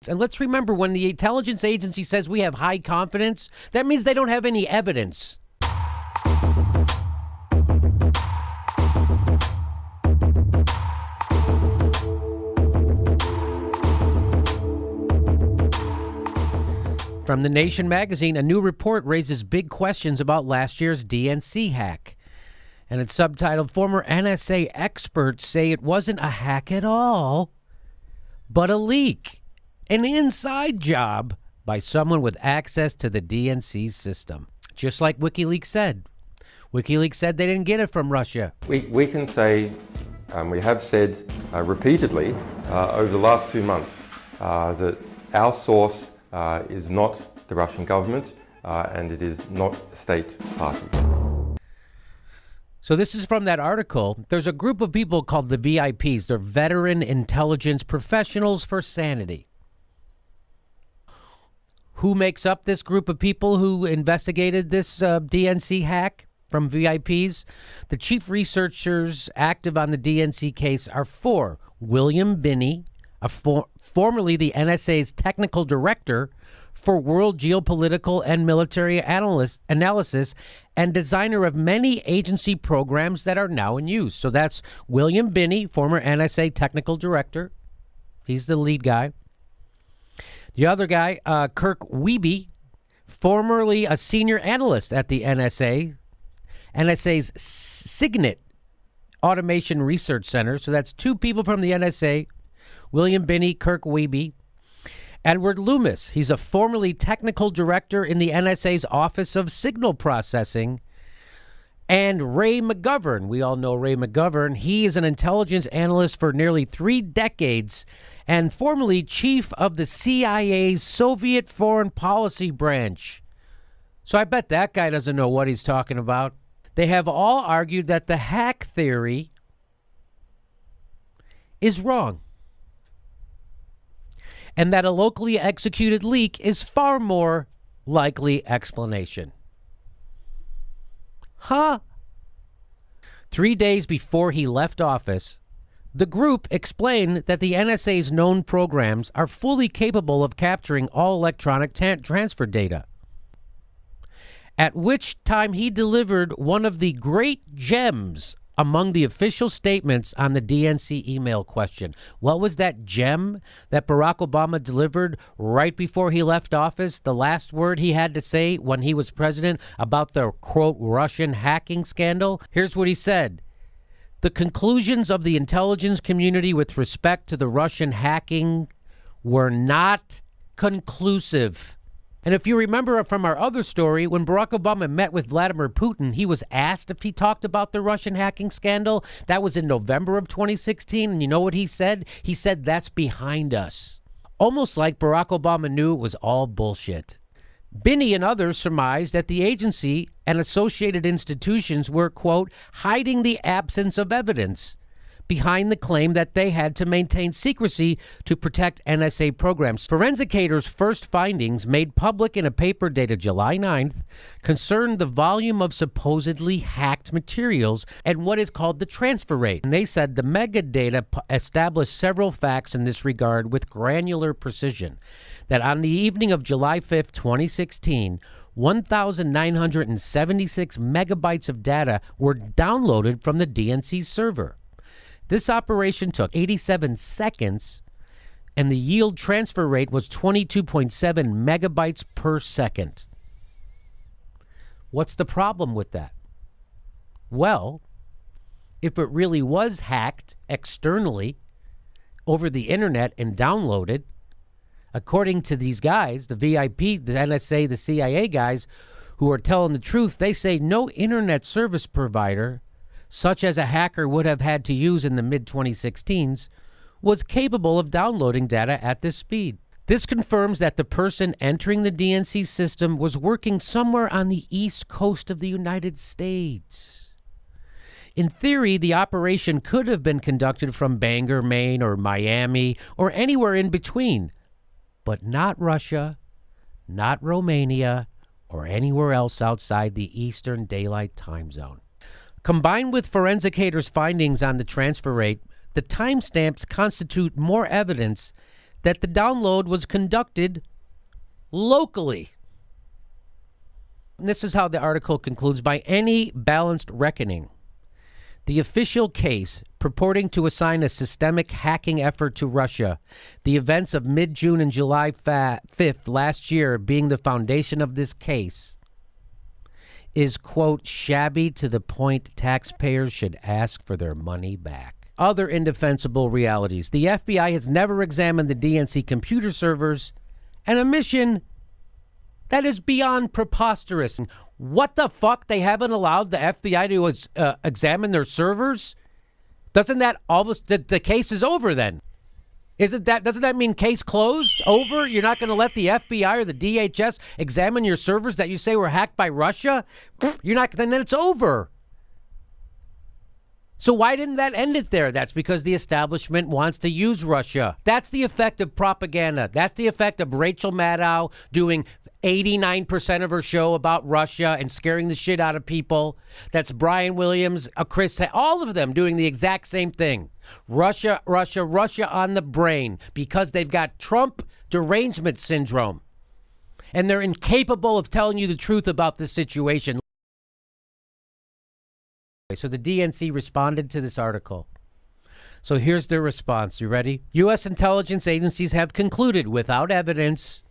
And let's remember, when the intelligence agency says we have high confidence, that means they don't have any evidence. From The Nation magazine, a new report raises big questions about last year's DNC hack. And it's subtitled, "Former NSA Experts Say It Wasn't a Hack at All, but a Leak. An inside job by someone with access to the DNC system." Just like WikiLeaks said. WikiLeaks said they didn't get it from Russia. We can say, we have said repeatedly over the last 2 months that our source is not the Russian government and it is not a state party. So this is from that article. There's a group of people called the VIPs. They're Veteran Intelligence Professionals for Sanity. Who makes up this group of people who investigated this DNC hack from VIPs? The chief researchers active on the DNC case are 4. William Binney, formerly the NSA's technical director for world geopolitical and military analysis and designer of many agency programs that are now in use. So that's William Binney, former NSA technical director. He's the lead guy. The other guy, Kirk Wiebe, formerly a senior analyst at the NSA's Signet Automation Research Center. So that's 2 people from the NSA, William Binney, Kirk Wiebe. Edward Loomis, he's a formerly technical director in the NSA's Office of Signal Processing. And Ray McGovern, we all know Ray McGovern. He is an intelligence analyst for nearly 3 decades and formerly chief of the CIA's Soviet Foreign Policy Branch. So I bet that guy doesn't know what he's talking about. They have all argued that the hack theory is wrong, and that a locally executed leak is far more likely explanation. 3 days before he left office, the group explained that the NSA's known programs are fully capable of capturing all electronic transfer data. At which time he delivered one of the great gems among the official statements on the DNC email question. What was that gem that Barack Obama delivered right before he left office? The last word he had to say when he was president about the, quote, Russian hacking scandal? Here's what he said. "The conclusions of the intelligence community with respect to the Russian hacking were not conclusive." And if you remember from our other story, when Barack Obama met with Vladimir Putin, he was asked if he talked about the Russian hacking scandal. That was in November of 2016. And you know what he said? He said, "That's behind us." Almost like Barack Obama knew it was all bullshit. Binney and others surmised that the agency and associated institutions were, quote, hiding the absence of evidence behind the claim that they had to maintain secrecy to protect NSA programs. Forensicators' first findings, made public in a paper dated July 9th, concerned the volume of supposedly hacked materials and what is called the transfer rate. And they said the metadata established several facts in this regard with granular precision. That on the evening of July 5th, 2016, 1,976 megabytes of data were downloaded from the DNC server. This operation took 87 seconds, and the yield transfer rate was 22.7 megabytes per second. What's the problem with that? Well, if it really was hacked externally over the internet and downloaded, according to these guys, the VIP, the NSA, the CIA guys who are telling the truth, they say no internet service provider such as a hacker would have had to use in the mid-2016s, was capable of downloading data at this speed. This confirms that the person entering the DNC system was working somewhere on the east coast of the United States. In theory, the operation could have been conducted from Bangor, Maine, or Miami, or anywhere in between, but not Russia, not Romania, or anywhere else outside the Eastern Daylight Time Zone. Combined with forensicators' findings on the transfer rate, the timestamps constitute more evidence that the download was conducted locally. And this is how the article concludes. By any balanced reckoning, the official case purporting to assign a systemic hacking effort to Russia, the events of mid-June and July 5th last year being the foundation of this case, is, quote, shabby to the point taxpayers should ask for their money back. Other indefensible realities. The FBI has never examined the DNC computer servers, an omission that is beyond preposterous. What the fuck? They haven't allowed the FBI to examine their servers? Doesn't that almost the case is over then? Doesn't that mean case closed? Over? You're not going to let the FBI or the DHS examine your servers that you say were hacked by Russia? You're not. Then it's over. So why didn't that end it there? That's because the establishment wants to use Russia. That's the effect of propaganda. That's the effect of Rachel Maddow doing 89% of her show about Russia and scaring the shit out of people. That's Brian Williams, Chris, all of them doing the exact same thing. Russia, Russia, Russia on the brain because they've got Trump derangement syndrome. And they're incapable of telling you the truth about this situation. So the DNC responded to this article. So here's their response. You ready? U.S. intelligence agencies have concluded without evidence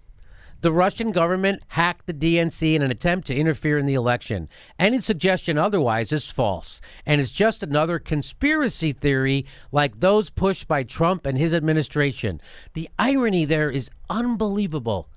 the Russian government hacked the DNC in an attempt to interfere in the election. Any suggestion otherwise is false and is just another conspiracy theory like those pushed by Trump and his administration. The irony there is unbelievable.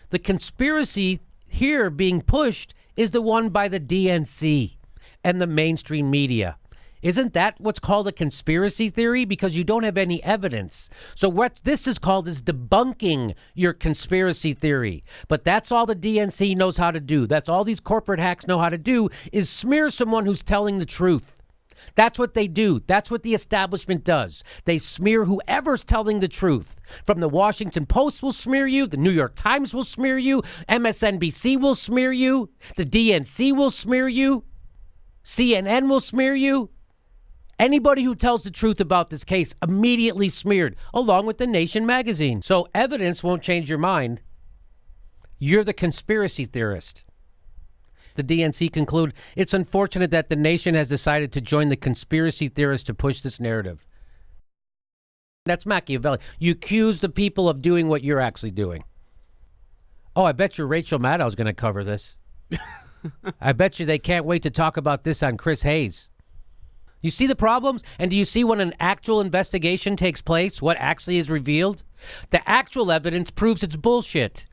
The conspiracy here being pushed is the one by the DNC and the mainstream media. Isn't that what's called a conspiracy theory? Because you don't have any evidence. So what this is called is debunking your conspiracy theory. But that's all the DNC knows how to do. That's all these corporate hacks know how to do is smear someone who's telling the truth. That's what they do. That's what the establishment does. They smear whoever's telling the truth. From the Washington Post will smear you. The New York Times will smear you. MSNBC will smear you. The DNC will smear you. CNN will smear you. Anybody who tells the truth about this case immediately smeared, along with The Nation magazine. So evidence won't change your mind. You're the conspiracy theorist. The DNC conclude, it's unfortunate that The Nation has decided to join the conspiracy theorists to push this narrative. That's Machiavelli. You accuse the people of doing what you're actually doing. Oh, I bet you Rachel Maddow is going to cover this. I bet you they can't wait to talk about this on Chris Hayes. You see the problems? And do you see when an actual investigation takes place, what actually is revealed? The actual evidence proves it's bullshit.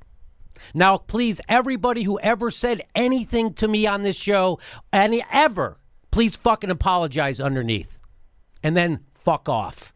Now, please, everybody who ever said anything to me on this show, please fucking apologize underneath. And then fuck off.